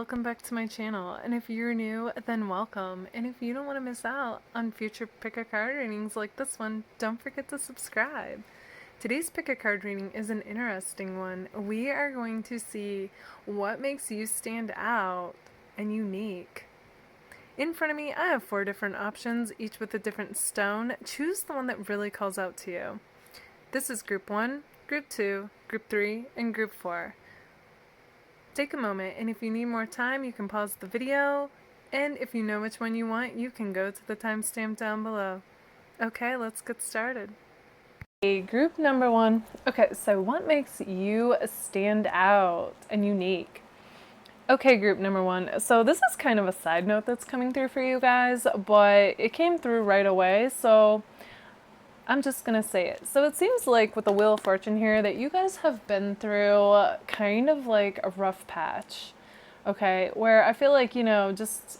welcome back to my channel, and if you're new, then welcome, and if you don't want to miss out on future pick a card readings like this one, don't forget to subscribe. Today's pick a card reading is an interesting one. We are going to see what makes you stand out and unique. In front of me, I have 4 different options, each with a different stone. Choose the one that really calls out to you. This is Group 1, Group 2, Group 3, and Group 4. Take a moment, and if you need more time, you can pause the video, and if you know which one you want, you can go to the timestamp down below. Okay, let's get started. Group number 1. Okay, so what makes you stand out and unique? Okay, group number 1. So this is kind of a side note that's coming through for you guys, but it came through right away, so I'm just gonna say it. So it seems like with the Wheel of Fortune here that you guys have been through kind of like a rough patch, okay? Where I feel like, just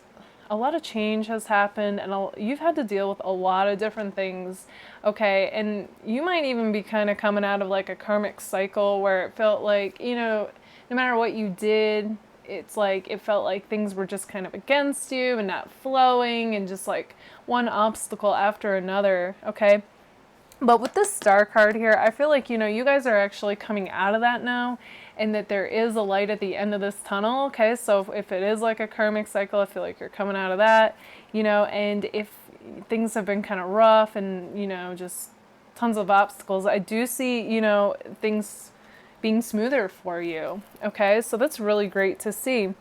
a lot of change has happened and you've had to deal with a lot of different things, okay? And you might even be kind of coming out of like a karmic cycle where it felt like, no matter what you did, it's like it felt like things were just kind of against you and not flowing and just like one obstacle after another, okay? But with this Star card here, I feel like, you guys are actually coming out of that now and that there is a light at the end of this tunnel, okay? So if it is like a karmic cycle, I feel like you're coming out of that, and if things have been kind of rough and, just tons of obstacles, I do see, things being smoother for you, okay? So that's really great to see.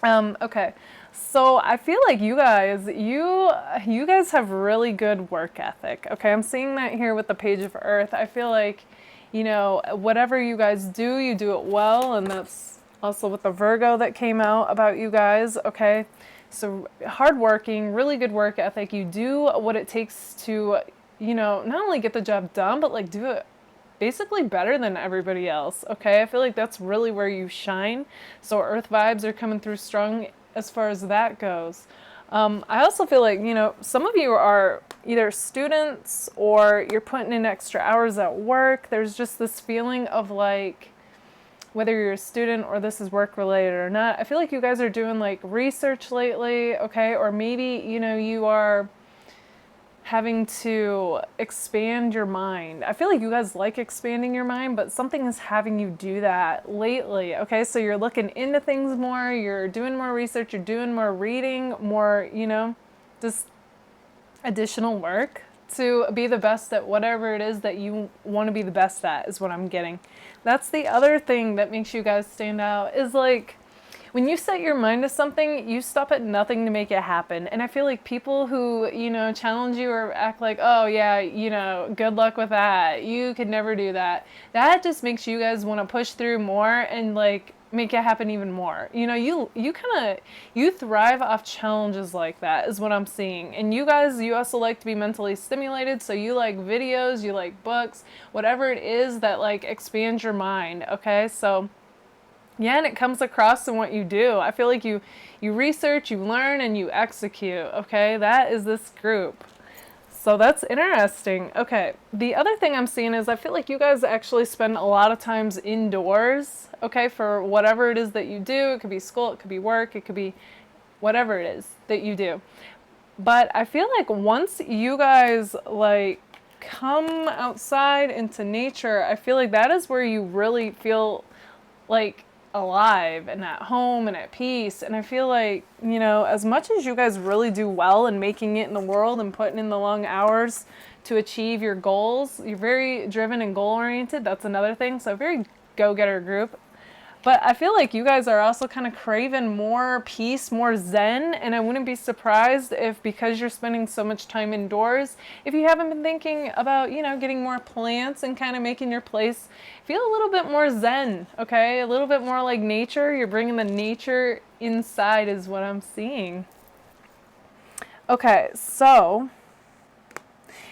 Okay, so I feel like you guys have really good work ethic, okay? I'm seeing that here with the Page of Earth. I feel like, whatever you guys do, you do it well, and that's also with the Virgo that came out about you guys, okay? So hardworking, really good work ethic. You do what it takes to, not only get the job done, but like do it basically better than everybody else, okay? I feel like that's really where you shine. So Earth vibes are coming through strong as far as that goes. I also feel like, some of you are either students or you're putting in extra hours at work. There's just this feeling of like, whether you're a student or this is work related or not, I feel like you guys are doing like research lately, okay? Or maybe, you are having to expand your mind. I feel like you guys like expanding your mind, but something is having you do that lately, okay? So you're looking into things more, you're doing more research, you're doing more reading, more, just additional work to be the best at whatever it is that you want to be the best at is what I'm getting. That's the other thing that makes you guys stand out is like, when you set your mind to something, you stop at nothing to make it happen. And I feel like people who, challenge you or act like, oh yeah, good luck with that, you could never do that, that just makes you guys want to push through more and like make it happen even more. You thrive off challenges like that is what I'm seeing. And you guys, you also like to be mentally stimulated, so you like videos, you like books, whatever it is that like expands your mind, okay? So yeah, and it comes across in what you do. I feel like you research, you learn, and you execute, okay? That is this group. So that's interesting. Okay, the other thing I'm seeing is I feel like you guys actually spend a lot of times indoors, okay, for whatever it is that you do. It could be school, it could be work, it could be whatever it is that you do. But I feel like once you guys like come outside into nature, I feel like that is where you really feel like alive and at home and at peace. And I feel like, as much as you guys really do well in making it in the world and putting in the long hours to achieve your goals, you're very driven and goal oriented. That's another thing. So very go-getter group. But I feel like you guys are also kind of craving more peace, more zen, and I wouldn't be surprised if, because you're spending so much time indoors, if you haven't been thinking about, getting more plants and kind of making your place feel a little bit more zen, okay? A little bit more like nature. You're bringing the nature inside is what I'm seeing. Okay, so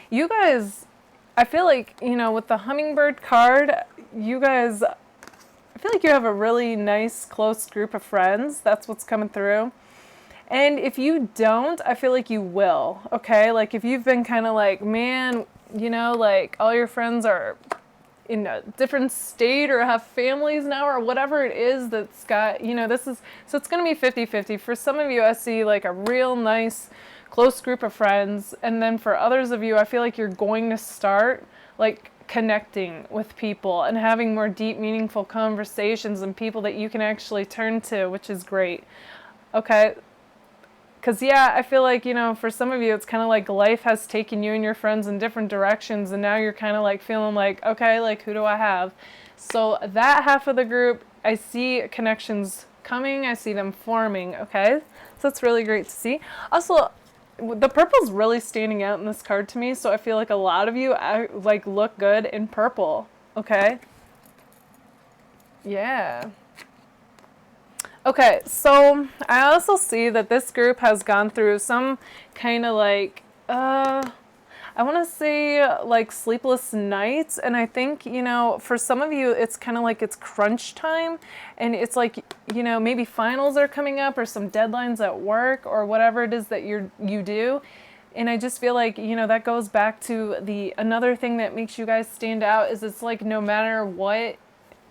you guys, I feel like, with the hummingbird card, you guys, I feel like you have a really nice, close group of friends. That's what's coming through. And if you don't, I feel like you will, okay? Like if you've been kind of like, man, like all your friends are in a different state or have families now or whatever it is that's got, this is, so it's going to be 50-50. For some of you, I see like a real nice close group of friends. And then for others of you, I feel like you're going to start like connecting with people and having more deep, meaningful conversations and people that you can actually turn to, which is great. Okay. Because, yeah, I feel like, for some of you, it's kind of like life has taken you and your friends in different directions, and now you're kind of like feeling like, okay, like, who do I have? So that half of the group, I see connections coming, I see them forming, okay? So it's really great to see. Also, the purple's really standing out in this card to me, so I feel like a lot of you, like, look good in purple, okay? Yeah. Okay, so I also see that this group has gone through some kind of like, I want to say like sleepless nights. And I think, for some of you, it's kind of like it's crunch time. And it's like, maybe finals are coming up or some deadlines at work or whatever it is that you do. And I just feel like, that goes back to another thing that makes you guys stand out is it's like no matter what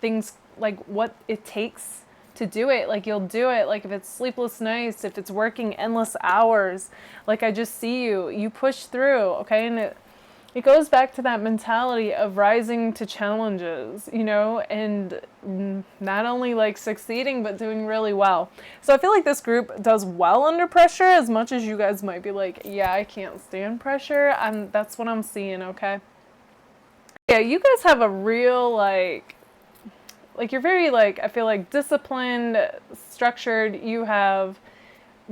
things, like what it takes to do it, like you'll do it. Like if it's sleepless nights, if it's working endless hours, like I just see you push through, okay? And it goes back to that mentality of rising to challenges, and not only like succeeding, but doing really well. So I feel like this group does well under pressure, as much as you guys might be like, yeah, I can't stand pressure. That's what I'm seeing, okay? Yeah, you guys have a real like you're very I feel like disciplined, structured, you have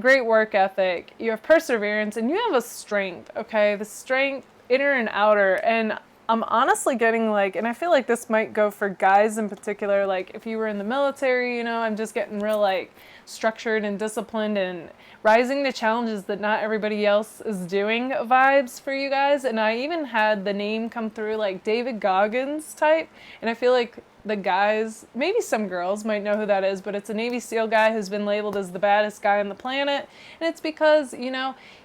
great work ethic, you have perseverance, and you have a strength, okay? The strength, inner and outer. And I'm honestly getting and I feel like this might go for guys in particular, like if you were in the military, I'm just getting real structured and disciplined and rising to challenges that not everybody else is doing vibes for you guys. And I even had the name come through like David Goggins type, and I feel like the guys, maybe some girls might know who that is, but it's a Navy SEAL guy who's been labeled as the baddest guy on the planet. And it's because,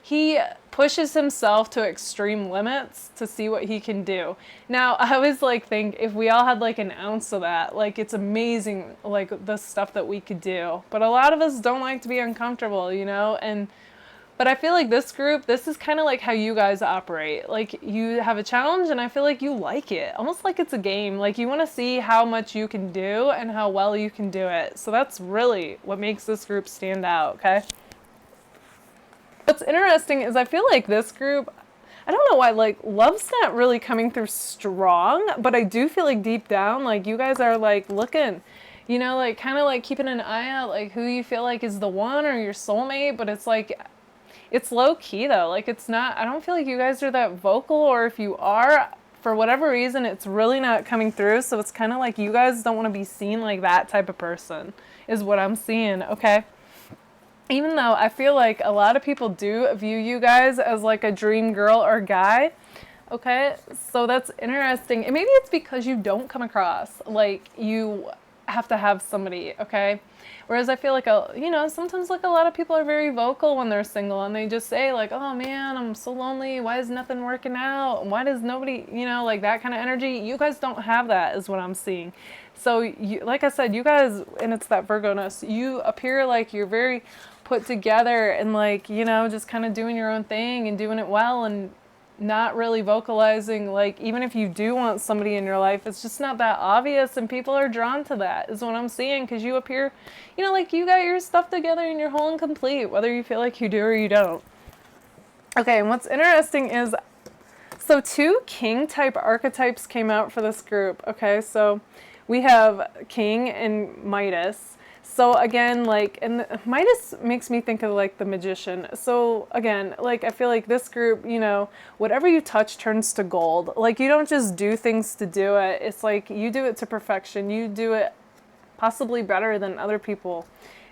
he pushes himself to extreme limits to see what he can do. Now, I always think if we all had an ounce of that, it's amazing, the stuff that we could do. But a lot of us don't like to be uncomfortable, But I feel like this group, this is kind of like how you guys operate. Like you have a challenge and I feel like you like it. Almost like it's a game. Like you want to see how much you can do and how well you can do it. So that's really what makes this group stand out, okay? What's interesting is I feel like this group, I don't know why, love's not really coming through strong, but I do feel like deep down, you guys are looking, kind of keeping an eye out, who you feel like is the one or your soulmate, but it's low key though. It's not, I don't feel like you guys are that vocal, or if you are, for whatever reason, it's really not coming through. So it's kind of like you guys don't want to be seen like that type of person is what I'm seeing, okay? Even though I feel like a lot of people do view you guys as a dream girl or guy, okay? So that's interesting. And maybe it's because you don't come across you have to have somebody, okay? Whereas I feel like, sometimes a lot of people are very vocal when they're single and they just say oh man, I'm so lonely. Why is nothing working out? Why does nobody, that kind of energy. You guys don't have that is what I'm seeing. So you, like I said, you guys, and it's that Virgo-ness, you appear like you're very put together and just kind of doing your own thing and doing it well and not really vocalizing. Even if you do want somebody in your life, it's just not that obvious, and people are drawn to that is what I'm seeing, because you appear, you got your stuff together and you're whole and complete, whether you feel like you do or you don't. Okay, and what's interesting is, so 2 king type archetypes came out for this group, okay? So we have King and Midas. So again, and Midas makes me think of the Magician. So again, I feel like this group, whatever you touch turns to gold. You don't just do things to do it. It's you do it to perfection. You do it possibly better than other people.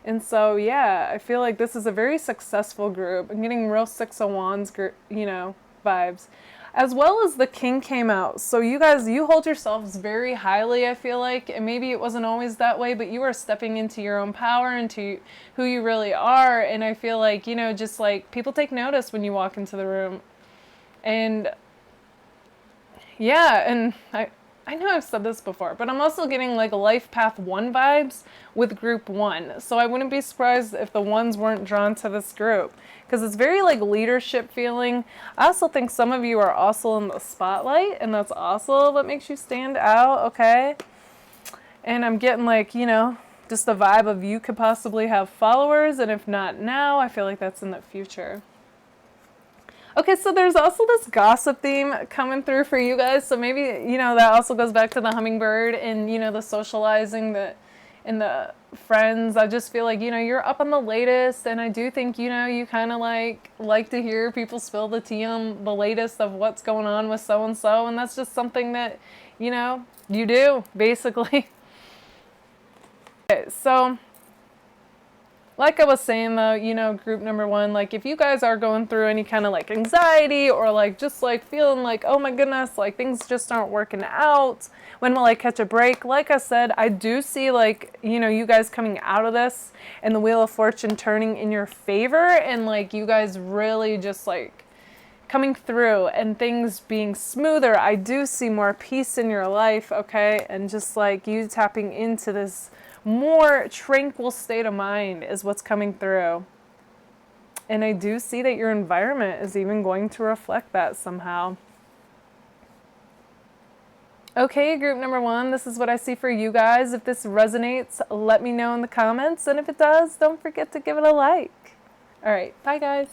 And so, yeah, I feel like this is a very successful group. I'm getting real Six of Wands, vibes. As well as the King came out. So you guys, you hold yourselves very highly, I feel like. And maybe it wasn't always that way, but you are stepping into your own power, into who you really are. And I feel like, just people take notice when you walk into the room. And yeah, and I know I've said this before, but I'm also getting like life path 1 vibes with group 1. So I wouldn't be surprised if the ones weren't drawn to this group, because it's very like leadership feeling. I also think some of you are also in the spotlight, and that's also what makes you stand out, okay? And I'm getting like, you know, just the vibe of you could possibly have followers, and if not now, I feel like that's in the future. Okay, so there's also this gossip theme coming through for you guys. So maybe, you know, that also goes back to the hummingbird and, you know, the socializing and the friends. I just feel like, you know, you're up on the latest, and I do think, you know, you kind of like to hear people spill the tea on the latest of what's going on with so-and-so, and that's just something that, you know, you do, basically. Okay, so like I was saying though, you know, group number 1, like if you guys are going through any kind of like anxiety or like just like feeling like, oh my goodness, like things just aren't working out, when will I catch a break? Like I said, I do see like, you know, you guys coming out of this and the Wheel of Fortune turning in your favor, and like you guys really just like coming through and things being smoother. I do see more peace in your life, okay? And just like you tapping into this more tranquil state of mind is what's coming through. And I do see that your environment is even going to reflect that somehow. Okay, group number 1, this is what I see for you guys. If this resonates, let me know in the comments. And if it does, don't forget to give it a like. All right, bye guys.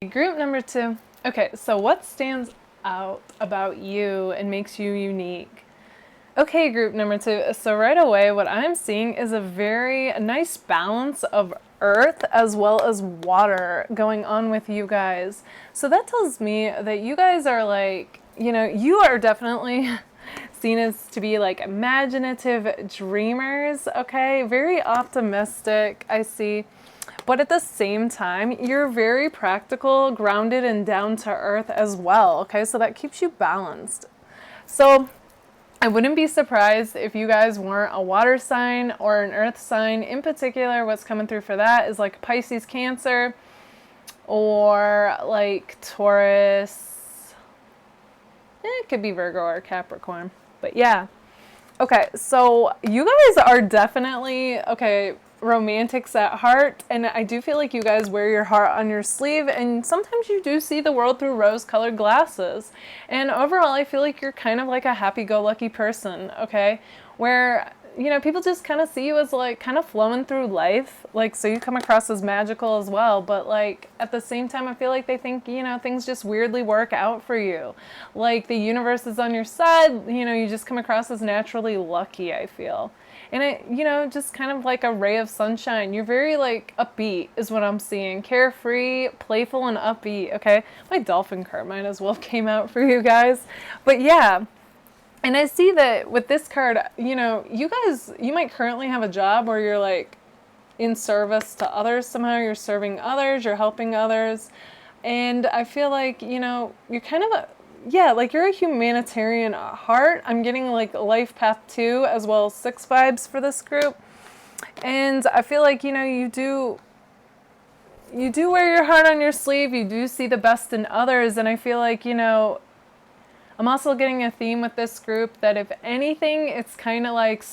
Group number 2. Okay, so what stands out about you and makes you unique? Okay, group number 2. So right away, what I'm seeing is a very nice balance of earth as well as water going on with you guys. So that tells me that you guys are like, you know, you are definitely seen as to be like imaginative dreamers, okay? Very optimistic, I see. But at the same time, you're very practical, grounded, and down to earth as well, okay? So that keeps you balanced. So I wouldn't be surprised if you guys weren't a water sign or an earth sign. In particular, what's coming through for that is like Pisces, Cancer, or like Taurus. It could be Virgo or Capricorn. But yeah. Okay, so you guys are definitely, okay, romantics at heart, and I do feel like you guys wear your heart on your sleeve, and sometimes you do see the world through rose-colored glasses. And overall, I feel like you're kind of like a happy-go-lucky person, okay? Where, you know, people just kind of see you as like kind of flowing through life, like, so you come across as magical as well, but like at the same time, I feel like they think, you know, things just weirdly work out for you. Like the universe is on your side, you know, you just come across as naturally lucky, I feel. And it, you know, just kind of like a ray of sunshine. You're very like upbeat is what I'm seeing. Carefree, playful, and upbeat, okay? My dolphin card might as well came out for you guys. But yeah. And I see that with this card, you know, you guys, you might currently have a job where you're like in service to others somehow. You're serving others, you're helping others. And I feel like, you know, you're kind of a, yeah, like you're a humanitarian at heart. I'm getting like life path 2 as well as 6 vibes for this group. And I feel like, you know, you do wear your heart on your sleeve. You do see the best in others. And I feel like, you know, I'm also getting a theme with this group that if anything, it's kind of like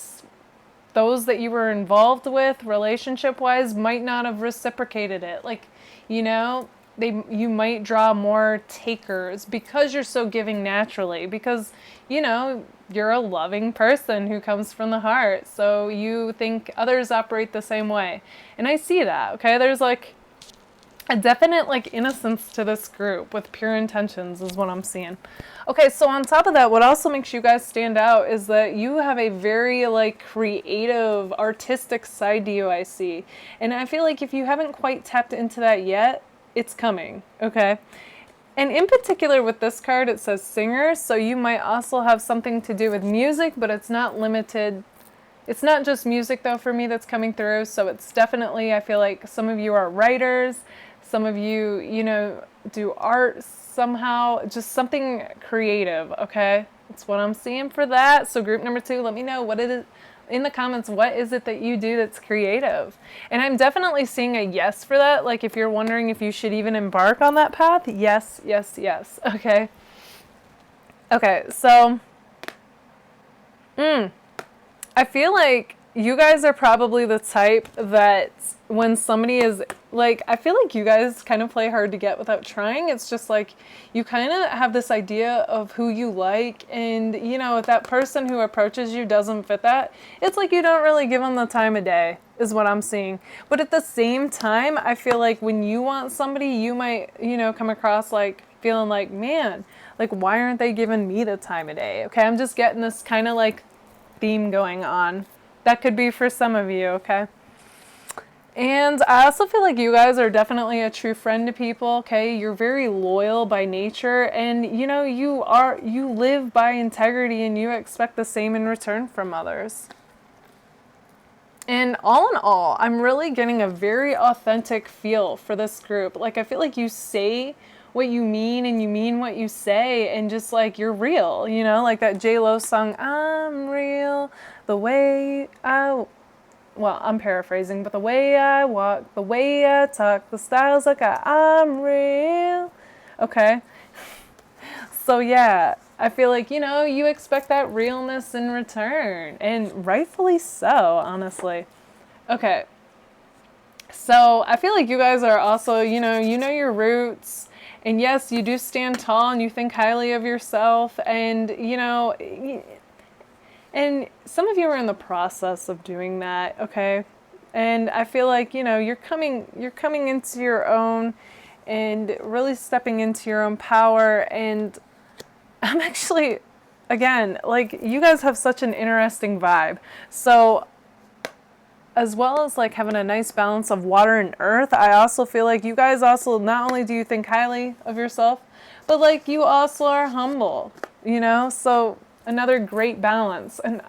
those that you were involved with relationship-wise might not have reciprocated it. Like, you know, you might draw more takers because you're so giving naturally, because, you know, you're a loving person who comes from the heart. So you think others operate the same way. And I see that, okay? There's like a definite like innocence to this group with pure intentions is what I'm seeing. Okay, so on top of that, what also makes you guys stand out is that you have a very like creative, artistic side to you, I see. And I feel like if you haven't quite tapped into that yet, it's coming, okay? And in particular with this card, it says singer, so you might also have something to do with music, but it's not limited. It's not just music though for me that's coming through, so it's definitely, I feel like some of you are writers, some of you, you know, do art somehow, just something creative, okay? That's what I'm seeing for that. So group number 2, let me know what it is in the comments. What is it that you do that's creative? And I'm definitely seeing a yes for that. Like if you're wondering if you should even embark on that path, yes, yes, yes, okay? Okay, so I feel like you guys are probably the type that when somebody is like, I feel like you guys kind of play hard to get without trying. It's just like you kind of have this idea of who you like, and you know, if that person who approaches you doesn't fit that, it's like you don't really give them the time of day, is what I'm seeing. But at the same time, I feel like when you want somebody, you might, you know, come across like feeling like, man, like why aren't they giving me the time of day? Okay, I'm just getting this kind of like theme going on. That could be for some of you, okay? And I also feel like you guys are definitely a true friend to people, okay? You're very loyal by nature, and you know, you live by integrity, and you expect the same in return from others. And all in all, I'm really getting a very authentic feel for this group. Like, I feel like you say what you mean and you mean what you say, and just like you're real, you know, like that J-Lo song, I'm real, the way well, I'm paraphrasing, but the way I walk, the way I talk, the styles I got, I'm real. Okay. So yeah, I feel like, you know, you expect that realness in return, and rightfully so, honestly. Okay. So I feel like you guys are also, you know your roots. And yes, you do stand tall and you think highly of yourself. And, you know, and some of you are in the process of doing that, okay? And I feel like, you know, you're coming into your own and really stepping into your own power. And I'm actually, again, like, you guys have such an interesting vibe. So as well as like having a nice balance of water and earth, I also feel like you guys also, not only do you think highly of yourself, but like you also are humble, you know? So another great balance. And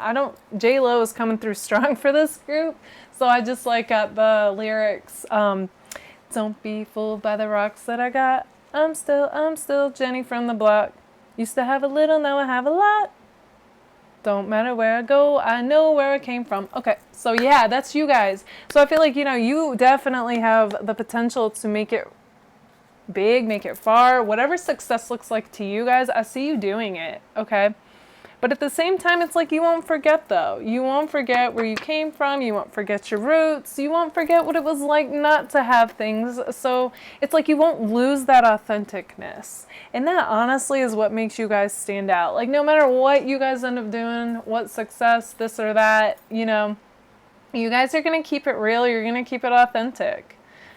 J-Lo is coming through strong for this group. So I just like got the lyrics, don't be fooled by the rocks that I got. I'm still Jenny from the block. Used to have a little, now I have a lot. Don't matter where I go, I know where I came from. Okay, so yeah, that's you guys. So I feel like, you know, you definitely have the potential to make it big, make it far. Whatever success looks like to you guys, I see you doing it, okay? But at the same time, it's like you won't forget, though. You won't forget where you came from. You won't forget your roots. You won't forget what it was like not to have things. So it's like you won't lose that authenticness. And that honestly is what makes you guys stand out. Like, no matter what you guys end up doing, what success, this or that, you know, you guys are going to keep it real. You're going to keep it authentic.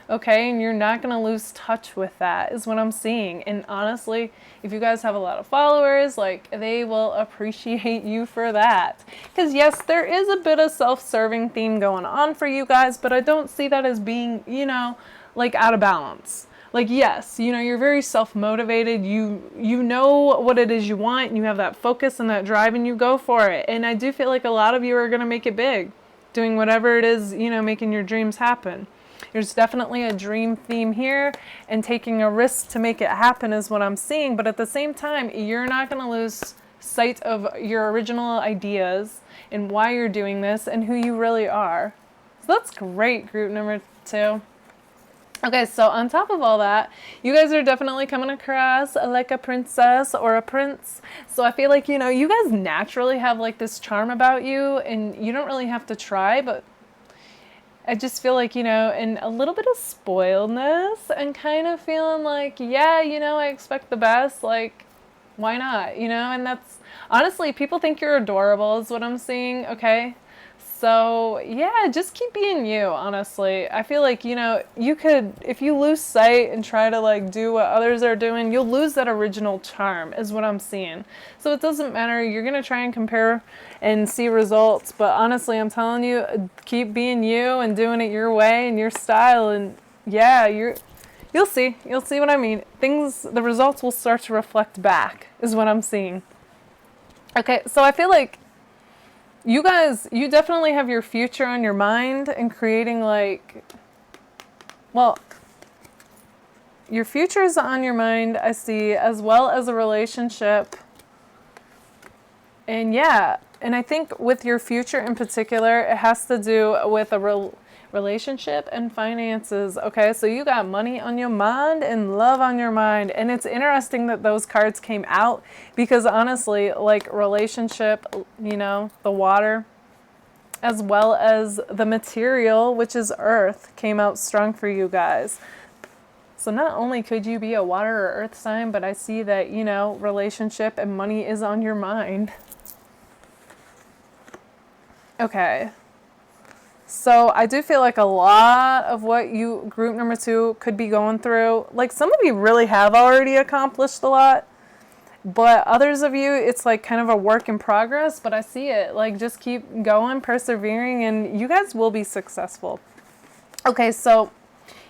Okay, and you're not going to lose touch with that, is what I'm seeing. And honestly, if you guys have a lot of followers, like, they will appreciate you for that. Because yes, there is a bit of self-serving theme going on for you guys, but I don't see that as being, you know, like out of balance. Like, yes, you know, you're very self-motivated. You know what it is you want, and you have that focus and that drive, and you go for it. And I do feel like a lot of you are going to make it big, doing whatever it is, you know, making your dreams happen. There's definitely a dream theme here, and taking a risk to make it happen is what I'm seeing. But at the same time, you're not going to lose sight of your original ideas and why you're doing this and who you really are. So that's great, group number 2. Okay, so on top of all that, you guys are definitely coming across like a princess or a prince. So I feel like, you know, you guys naturally have like this charm about you, and you don't really have to try, but I just feel like, you know, and a little bit of spoiledness, and kind of feeling like, yeah, you know, I expect the best, like, why not, you know? And that's, honestly, people think you're adorable is what I'm seeing, okay? So, yeah, just keep being you, honestly. I feel like, you know, you could, if you lose sight and try to, like, do what others are doing, you'll lose that original charm, is what I'm seeing. So it doesn't matter. You're going to try and compare and see results. But honestly, I'm telling you, keep being you and doing it your way and your style. And, yeah, you'll see. You'll see what I mean. The results will start to reflect back, is what I'm seeing. Okay, so I feel like you guys, you definitely have your future on your mind, and creating like, well, your future is on your mind, I see, as well as a relationship. And yeah, and I think with your future in particular, it has to do with relationship and finances. Okay, so you got money on your mind and love on your mind. And it's interesting that those cards came out because honestly, like relationship, you know, the water, as well as the material, which is earth, came out strong for you guys. So not only could you be a water or earth sign, but I see that, you know, relationship and money is on your mind. Okay. So I do feel like a lot of what you, group number 2, could be going through, like some of you really have already accomplished a lot, but others of you, it's like kind of a work in progress, but I see it. Like just keep going, persevering, and you guys will be successful. Okay, so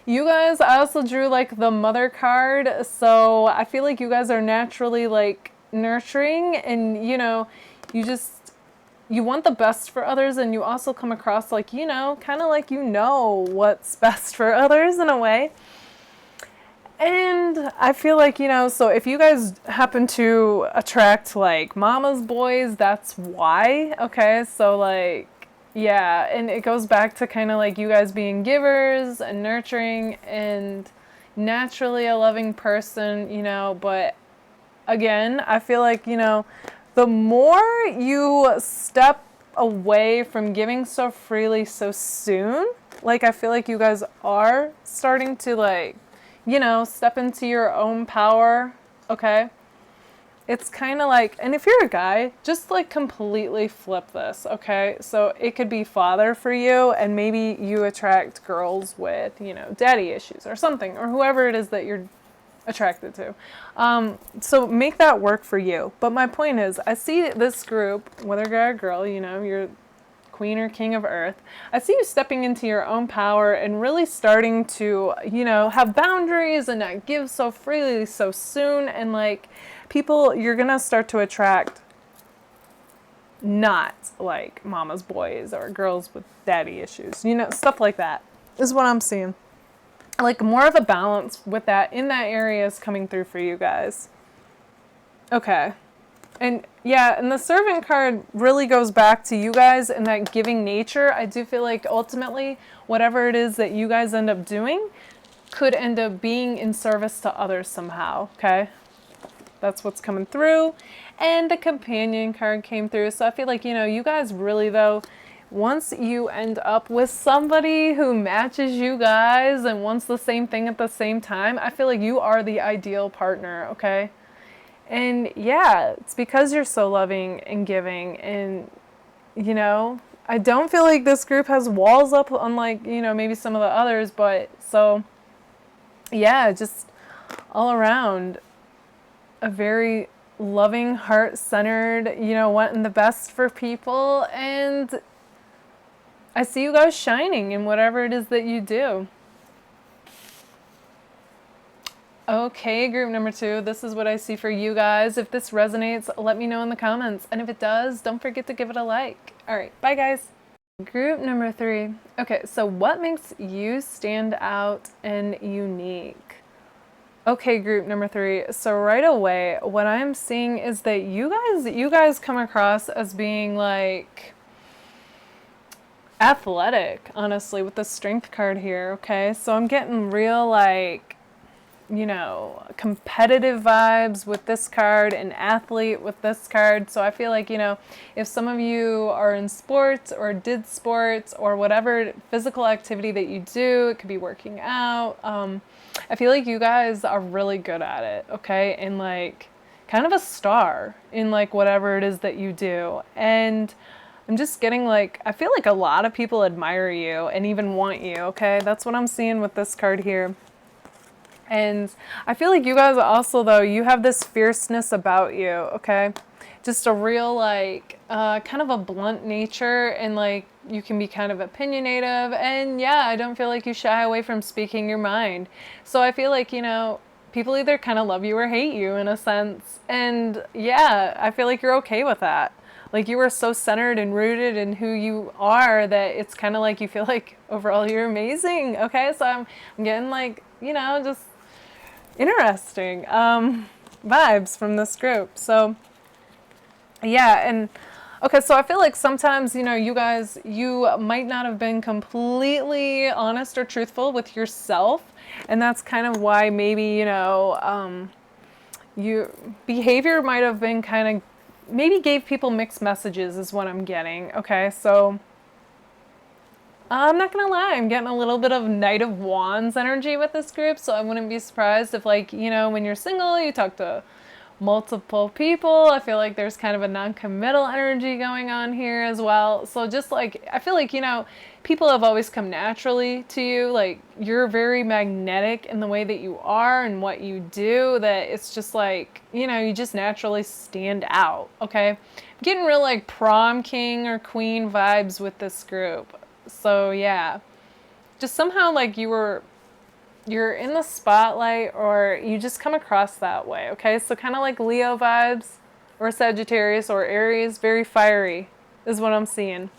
you guys, I also drew like the mother card, so I feel like you guys are naturally like nurturing and, you know, you want the best for others, and you also come across like, you know, kind of like you know what's best for others in a way. And I feel like, you know, so if you guys happen to attract like mama's boys, that's why. Okay, so like, yeah, and it goes back to kind of like you guys being givers and nurturing and naturally a loving person, you know, but again, I feel like, you know, the more you step away from giving so freely so soon, like I feel like you guys are starting to like, you know, step into your own power, okay? It's kind of like, and if you're a guy, just like completely flip this, okay? So it could be father for you, and maybe you attract girls with, you know, daddy issues or something, or whoever it is that you're attracted to. So make that work for you. But my point is, I see this group, whether guy or girl, you know, you're queen or king of earth. I see you stepping into your own power and really starting to, you know, have boundaries and not give so freely so soon. And like people, you're going to start to attract not like mama's boys or girls with daddy issues, you know, stuff like that is what I'm seeing. Like more of a balance with that in that area is coming through for you guys. Okay. And yeah, and the servant card really goes back to you guys and that giving nature. I do feel like ultimately whatever it is that you guys end up doing could end up being in service to others somehow. Okay. That's what's coming through. And the companion card came through. So I feel like, you know, you guys really though, once you end up with somebody who matches you guys and wants the same thing at the same time, I feel like you are the ideal partner, okay? And yeah, it's because you're so loving and giving and, you know, I don't feel like this group has walls up unlike, you know, maybe some of the others, but so, yeah, just all around a very loving, heart-centered, you know, wanting the best for people, and I see you guys shining in whatever it is that you do. Okay, group number 2, this is what I see for you guys. If this resonates, let me know in the comments. And if it does, don't forget to give it a like. All right, bye guys. Group number 3. Okay, so what makes you stand out and unique? Okay, group number 3. So right away, what I'm seeing is that you guys come across as being like athletic, honestly, with the strength card here, okay? So I'm getting real, like, you know, competitive vibes with this card, and athlete with this card. So I feel like, you know, if some of you are in sports or did sports or whatever physical activity that you do, it could be working out. I feel like you guys are really good at it, okay? And like kind of a star in like whatever it is that you do. And I'm just getting like, I feel like a lot of people admire you and even want you, okay? That's what I'm seeing with this card here. And I feel like you guys also, though, you have this fierceness about you, okay? Just a real, like, kind of a blunt nature, and, like, you can be kind of opinionative. And, yeah, I don't feel like you shy away from speaking your mind. So I feel like, you know, people either kind of love you or hate you in a sense. And, yeah, I feel like you're okay with that. Like, you are so centered and rooted in who you are that it's kind of like you feel like overall you're amazing, okay? So I'm getting, like, you know, just vibes from this group. So yeah, and Okay, so I feel like sometimes, you guys, you might not have been completely honest or truthful with yourself. And that's kind of why maybe, your behavior might have been kind of, maybe gave people mixed messages is what I'm getting. Okay, so I'm not gonna lie, I'm getting a little bit of Knight of Wands energy with this group, so I wouldn't be surprised if, like, when you're single, you talk to multiple people. I feel like there's kind of a non-committal energy going on here as well. So just like, I feel like, people have always come naturally to you. Like, you're very magnetic in the way that you are and what you do, that it's just like, you just naturally stand out. Okay. I'm getting real like prom king or queen vibes with this group. So yeah, just somehow like you're in the spotlight, or you just come across that way. Okay, so kind of like Leo vibes, or Sagittarius, or Aries, very fiery is what I'm seeing.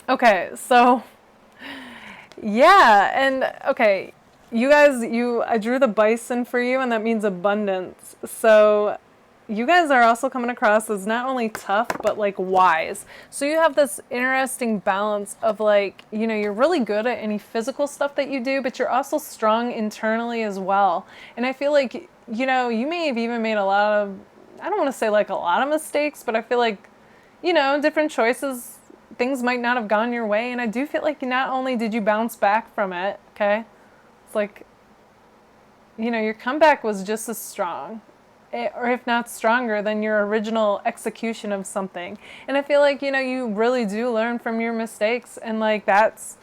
Okay, so yeah, and okay, you guys, I drew the bison for you, and that means abundance. So you guys are also coming across as not only tough, but like wise. So you have this interesting balance of like, you're really good at any physical stuff that you do, but you're also strong internally as well. And I feel like, you may have even made a lot of, I don't want to say like a lot of mistakes, but I feel like, different choices, things might not have gone your way. And I do feel like not only did you bounce back from it, okay? It's like, your comeback was just as strong, or if not stronger than your original execution of something. And I feel like, you really do learn from your mistakes, and like that's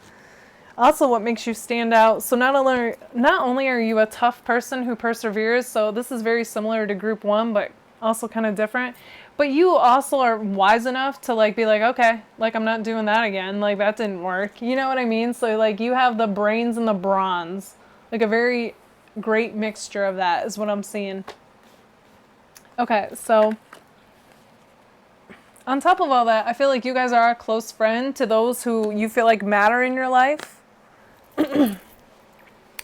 also what makes you stand out. So not only are you a tough person who perseveres, so this is very similar to group 1, but also kind of different, but you also are wise enough to like be like, okay, like I'm not doing that again, like that didn't work, you know what I mean? So like you have the brains and the bronze, like a very great mixture of that is what I'm seeing. Okay, so on top of all that, I feel like you guys are a close friend to those who you feel like matter in your life.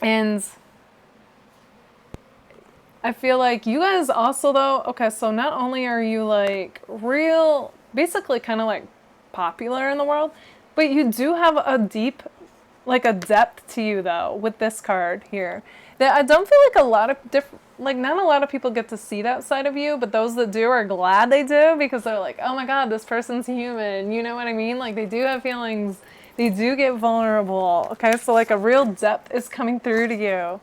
And I feel like you guys also though, okay, so not only are you like real, basically kind of like popular in the world, but you do have a deep, like a depth to you though with this card here. That I don't feel like a lot of like not a lot of people get to see that side of you, but those that do are glad they do, because they're like, oh my god, this person's human, you know what I mean? Like they do have feelings, they do get vulnerable. Okay, so like a real depth is coming through to you.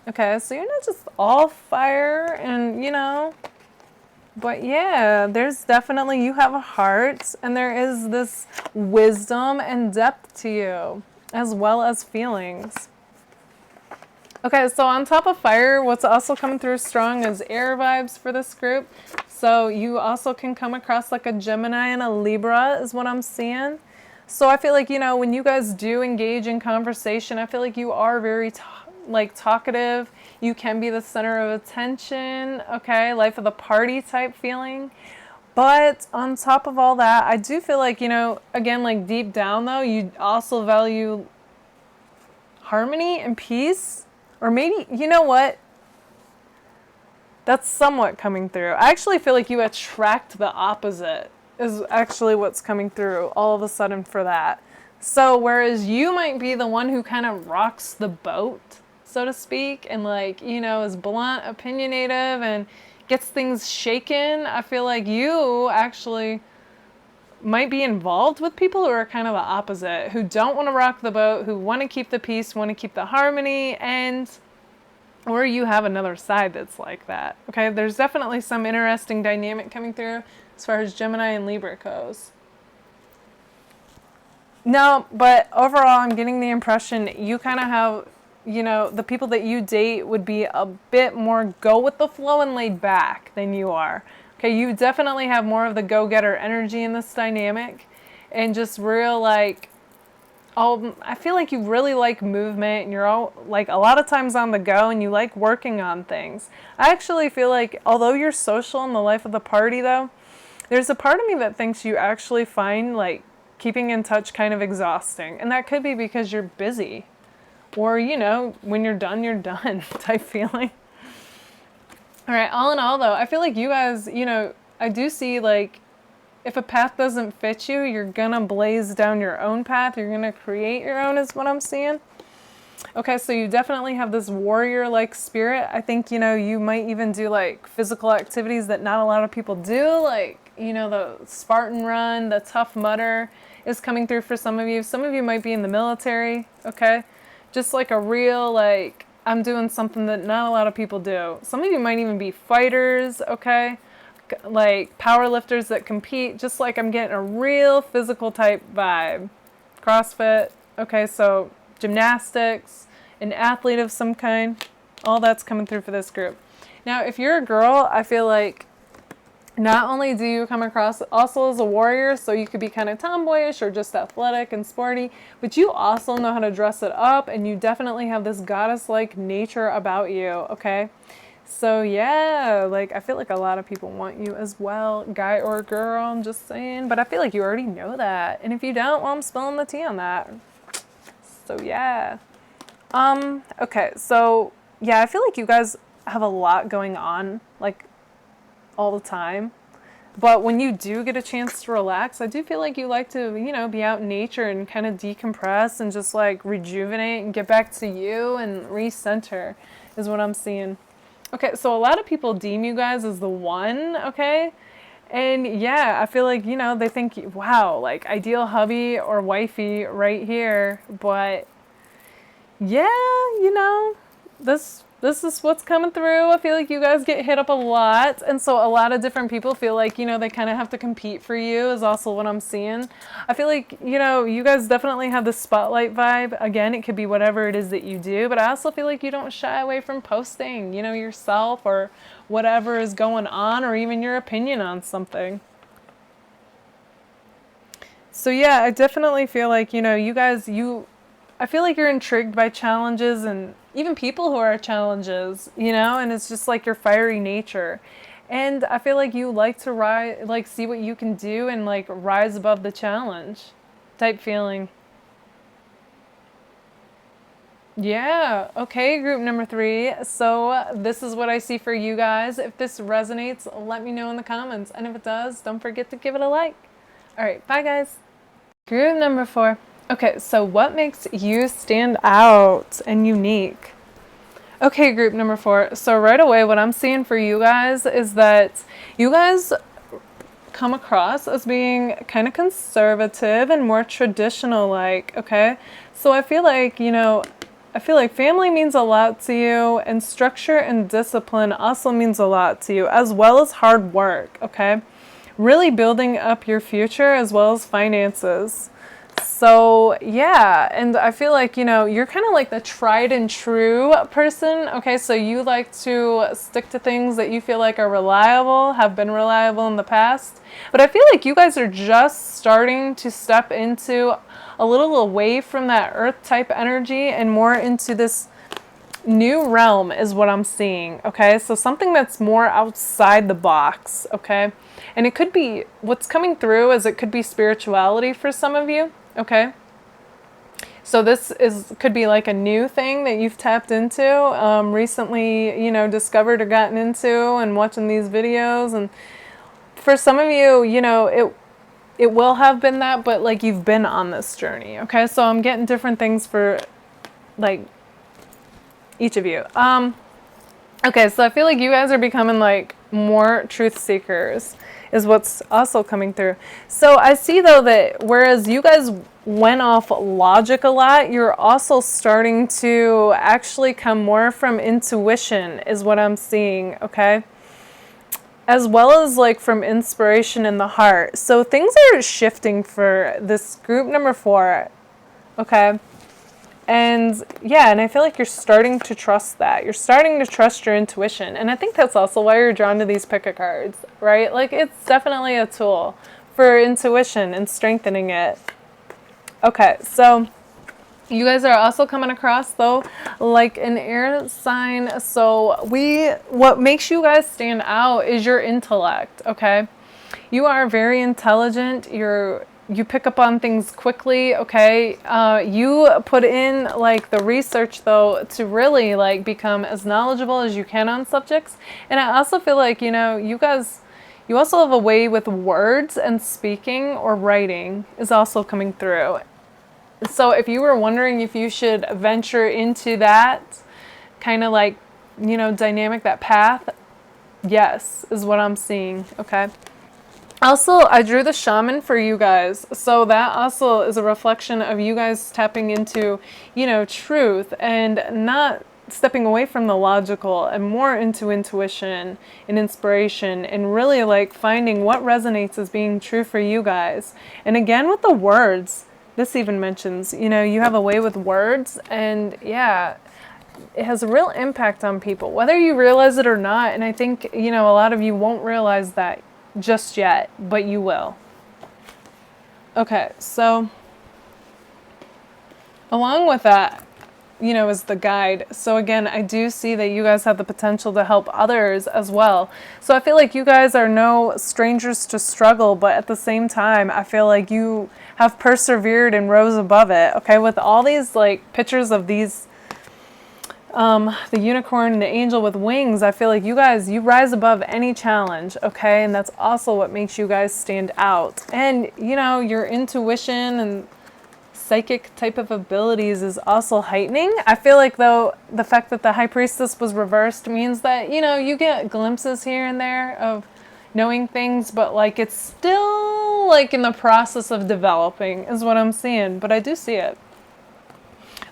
Okay, so you're not just all fire and but yeah, there's definitely, you have a heart, and there is this wisdom and depth to you, as well as feelings. Okay, so on top of fire, what's also coming through strong is air vibes for this group. So you also can come across like a Gemini and a Libra is what I'm seeing. So I feel like, when you guys do engage in conversation, I feel like you are very talkative. You can be the center of attention, okay? Life of the party type feeling. But on top of all that, I do feel like, again, like deep down though, you also value harmony and peace. Or maybe, you know what? That's somewhat coming through. I actually feel like you attract the opposite is actually what's coming through all of a sudden for that. So whereas you might be the one who kind of rocks the boat, so to speak, and like, is blunt, opinionative, and gets things shaken, I feel like you actually might be involved with people who are kind of the opposite, who don't want to rock the boat, who want to keep the peace, want to keep the harmony, or you have another side that's like that. Okay, there's definitely some interesting dynamic coming through as far as Gemini and Libra goes. No, but overall, I'm getting the impression you kind of have, the people that you date would be a bit more go with the flow and laid back than you are. Okay, you definitely have more of the go-getter energy in this dynamic, and just real like, I feel like you really like movement, and you're all like a lot of times on the go, and you like working on things. I actually feel like, although you're social in the life of the party though, there's a part of me that thinks you actually find like keeping in touch kind of exhausting, and that could be because you're busy, or when you're done type feeling. All right, all in all though, I feel like you guys, I do see like if a path doesn't fit you, you're gonna blaze down your own path. You're gonna create your own, is what I'm seeing. Okay, so you definitely have this warrior-like spirit. I think, you know, you might even do like physical activities that not a lot of people do, like, you know, the Spartan run, the Tough Mudder is coming through for some of you. Some of you might be in the military, okay? Just like a real, like, I'm doing something that not a lot of people do. Some of you might even be fighters, okay? Like power lifters that compete, just like I'm getting a real physical type vibe. CrossFit, okay, so gymnastics, an athlete of some kind, all that's coming through for this group. Now, if you're a girl, I feel like not only do you come across also as a warrior, so you could be kind of tomboyish or just athletic and sporty, but you also know how to dress it up, and you definitely have this goddess-like nature about you, okay? So yeah, like I feel like a lot of people want you as well, guy or girl, I'm just saying, but I feel like you already know that. And if you don't, well, I'm spilling the tea on that. So yeah. Okay, so yeah, I feel like you guys have a lot going on, like all the time. But when you do get a chance to relax, I do feel like you like to, you know, be out in nature and kind of decompress and just like rejuvenate and get back to you and recenter is what I'm seeing. Okay, so a lot of people deem you guys as the one, okay? And yeah, I feel like, you know, they think, wow, like ideal hubby or wifey right here. But yeah, you know, this is what's coming through. I feel like you guys get hit up a lot. And so a lot of different people feel like, you know, they kind of have to compete for you is also what I'm seeing. I feel like, you know, you guys definitely have the spotlight vibe. Again, it could be whatever it is that you do. But I also feel like you don't shy away from posting, you know, yourself or whatever is going on or even your opinion on something. So yeah, I definitely feel like, you know, you guys, I feel like you're intrigued by challenges and even people who are challenges, you know, and it's just like your fiery nature. And I feel like you like to rise, like see what you can do and like rise above the challenge type feeling. Yeah. Okay, group number 3. So this is what I see for you guys. If this resonates, let me know in the comments. And if it does, don't forget to give it a like. All right. Bye, guys. Group number 4. Okay, so what makes you stand out and unique? Okay, group number 4. So right away, what I'm seeing for you guys is that you guys come across as being kind of conservative and more traditional like, okay? So I feel like, you know, I feel like family means a lot to you, and structure and discipline also means a lot to you, as well as hard work, okay? Really building up your future as well as finances. So yeah, and I feel like, you know, you're kind of like the tried and true person, okay? So you like to stick to things that you feel like are reliable, have been reliable in the past. But I feel like you guys are just starting to step into a little away from that earth type energy and more into this new realm is what I'm seeing, okay? So something that's more outside the box, okay? And it could be, what's coming through is it could be spirituality for some of you, okay? So this could be like a new thing that you've tapped into, recently, you know, discovered or gotten into and watching these videos. And for some of you, you know, it will have been that, but like you've been on this journey, okay? So I'm getting different things for like each of you. Okay, so I feel like you guys are becoming like more truth seekers is what's also coming through. So I see though that whereas you guys went off logic a lot, you're also starting to actually come more from intuition is what I'm seeing, okay? As well as like from inspiration in the heart. So things are shifting for this group number 4, okay? And yeah, and I feel like you're starting to trust that. You're starting to trust your intuition. And I think that's also why you're drawn to these pick a cards, right? Like it's definitely a tool for intuition and strengthening it. Okay, so you guys are also coming across though like an air sign. So what makes you guys stand out is your intellect, okay? You are very intelligent. You pick up on things quickly, okay? You put in like the research though to really like become as knowledgeable as you can on subjects. And I also feel like, you know, you guys You also have a way with words and speaking or writing is also coming through. So if you were wondering if you should venture into that kind of like, you know, dynamic, that path, yes, is what I'm seeing, okay? Also, I drew the shaman for you guys. So that also is a reflection of you guys tapping into, you know, truth and not stepping away from the logical and more into intuition and inspiration and really like finding what resonates as being true for you guys. And again, with the words, this even mentions, you know, you have a way with words, and yeah, it has a real impact on people, whether you realize it or not. And I think, you know, a lot of you won't realize that just yet, but you will. Okay, so along with that, you know, is the guide. So again, I do see that you guys have the potential to help others as well. So I feel like you guys are no strangers to struggle, but at the same time, I feel like you have persevered and rose above it. Okay, with all these like pictures of these the unicorn and the angel with wings, I feel like you guys, you rise above any challenge, okay? And that's also what makes you guys stand out. And, you know, your intuition and psychic type of abilities is also heightening. I feel like, though, the fact that the High Priestess was reversed means that, you know, you get glimpses here and there of knowing things, but, like, it's still, like, in the process of developing is what I'm seeing. But I do see it.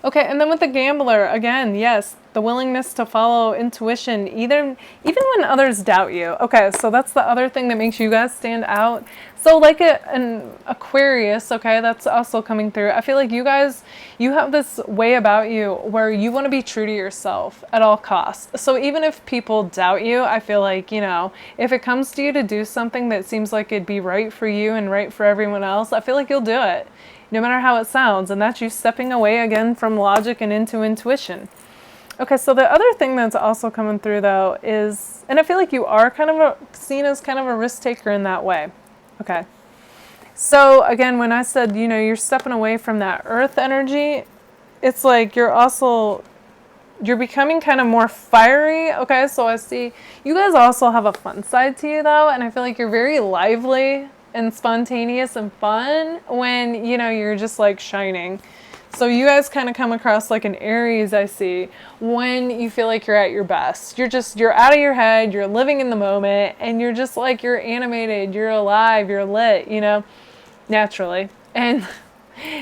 Okay, and then with the gambler, again, yes, the willingness to follow intuition, even when others doubt you. Okay, so that's the other thing that makes you guys stand out. So like an Aquarius, okay, that's also coming through. I feel like you guys, you have this way about you where you want to be true to yourself at all costs. So even if people doubt you, I feel like, you know, if it comes to you to do something that seems like it'd be right for you and right for everyone else, I feel like you'll do it, no matter how it sounds. And that's you stepping away again from logic and into intuition. Okay, so the other thing that's also coming through though is, and I feel like you are kind of seen as kind of a risk taker in that way. Okay. So again, when I said, you know, you're stepping away from that earth energy, it's like you're becoming kind of more fiery. Okay, so I see you guys also have a fun side to you though, and I feel like you're very lively and spontaneous and fun when, you know, you're just like shining. So you guys kind of come across like an Aries, I see, when you feel like you're at your best. You're out of your head, you're living in the moment, and you're just like, you're animated, you're alive, you're lit, you know, naturally. And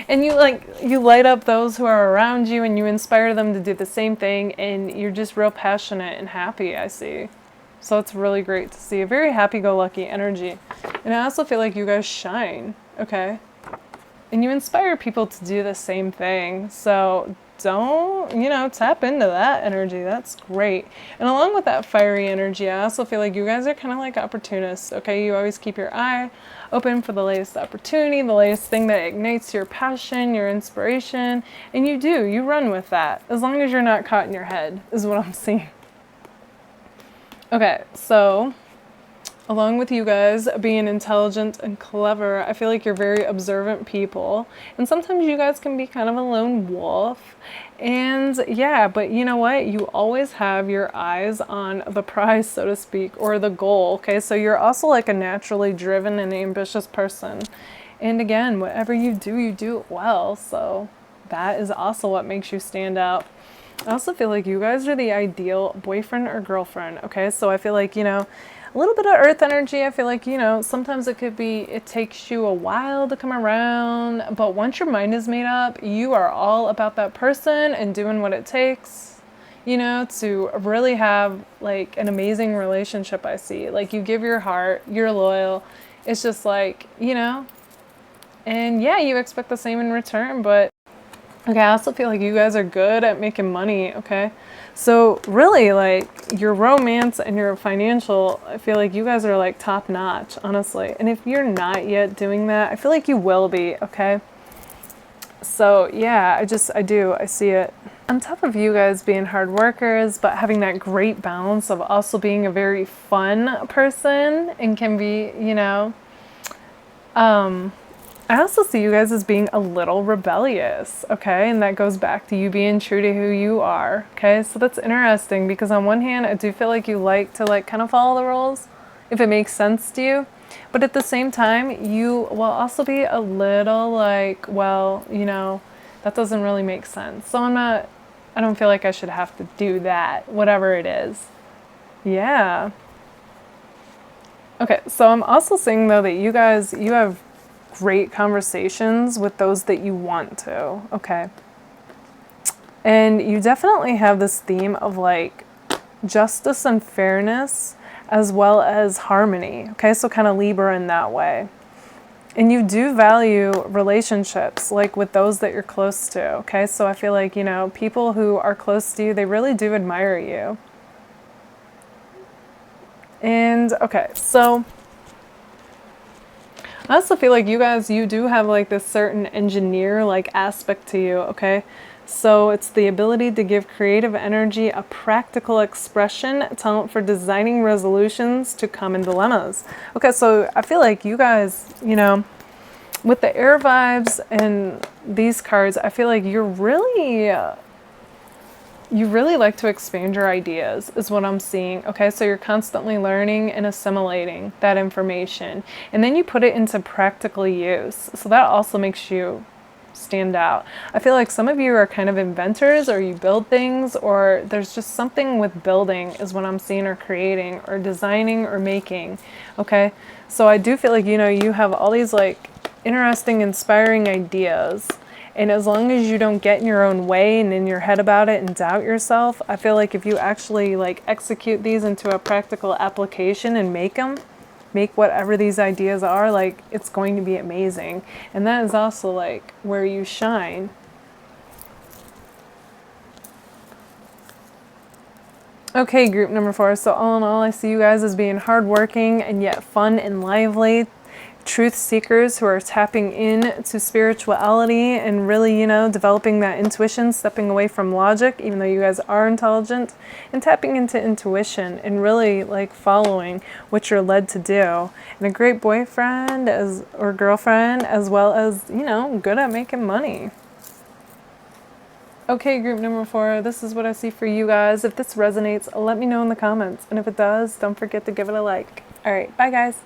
you light up those who are around you, and you inspire them to do the same thing, and you're just real passionate and happy, I see. So it's really great to see a very happy-go-lucky energy. And I also feel like you guys shine, okay? And you inspire people to do the same thing. So don't, you know, tap into that energy. That's great. And along with that fiery energy, I also feel like you guys are kind of like opportunists, okay? You always keep your eye open for the latest opportunity, the latest thing that ignites your passion, your inspiration. And you run with that. As long as you're not caught in your head, is what I'm seeing. Okay, so along with you guys being intelligent and clever, I feel like you're very observant people. And sometimes you guys can be kind of a lone wolf. And yeah, but you know what? You always have your eyes on the prize, so to speak, or the goal. Okay, so you're also like a naturally driven and ambitious person. And again, whatever you do it well. So that is also what makes you stand out. I also feel like you guys are the ideal boyfriend or girlfriend. Okay, so I feel like, you know, a little bit of earth energy. I feel like, you know, sometimes it takes you a while to come around, but once your mind is made up, you are all about that person and doing what it takes, you know, to really have like an amazing relationship. I see, like, you give your heart, you're loyal. It's just like, you know, and yeah, you expect the same in return. But okay, I also feel like you guys are good at making money, okay? So really, like, your romance and your financial, I feel like you guys are like top notch, honestly. And if you're not yet doing that, I feel like you will be, okay? So yeah, I see it. On top of you guys being hard workers, but having that great balance of also being a very fun person and can be, you know, I also see you guys as being a little rebellious, okay? And that goes back to you being true to who you are, okay? So that's interesting because on one hand, I do feel like you like to like kind of follow the rules, if it makes sense to you. But at the same time, you will also be a little like, well, you know, that doesn't really make sense. So I don't feel like I should have to do that, whatever it is. Yeah. Okay, so I'm also seeing though that you have great conversations with those that you want to. Okay. And you definitely have this theme of like justice and fairness as well as harmony. Okay, so kind of Libra in that way. And you do value relationships, like with those that you're close to. Okay, so I feel like, you know, people who are close to you, they really do admire you. And okay, so I also feel like you do have like this certain engineer like aspect to you, okay? So it's the ability to give creative energy a practical expression, talent for designing resolutions to common dilemmas. Okay, so I feel like you guys, you know, with the air vibes and these cards, I feel like you really like to expand your ideas is what I'm seeing. Okay, so you're constantly learning and assimilating that information, and then you put it into practical use. So that also makes you stand out. I feel like some of you are kind of inventors, or you build things, or there's just something with building is what I'm seeing, or creating or designing or making. Okay, so I do feel like, you know, you have all these like interesting, inspiring ideas. And as long as you don't get in your own way and in your head about it and doubt yourself, I feel like if you actually like execute these into a practical application and make whatever these ideas are, like it's going to be amazing. And that is also like where you shine. Okay, group number 4. So all in all, I see you guys as being hardworking and yet fun and lively. Truth seekers who are tapping in to spirituality and really, you know, developing that intuition, stepping away from logic, even though you guys are intelligent, and tapping into intuition and really like following what you're led to do. And a great boyfriend or girlfriend, as well as, you know, good at making money. Okay, group number 4, this is what I see for you guys. If this resonates, let me know in the comments. And if it does, don't forget to give it a like. All right, bye guys.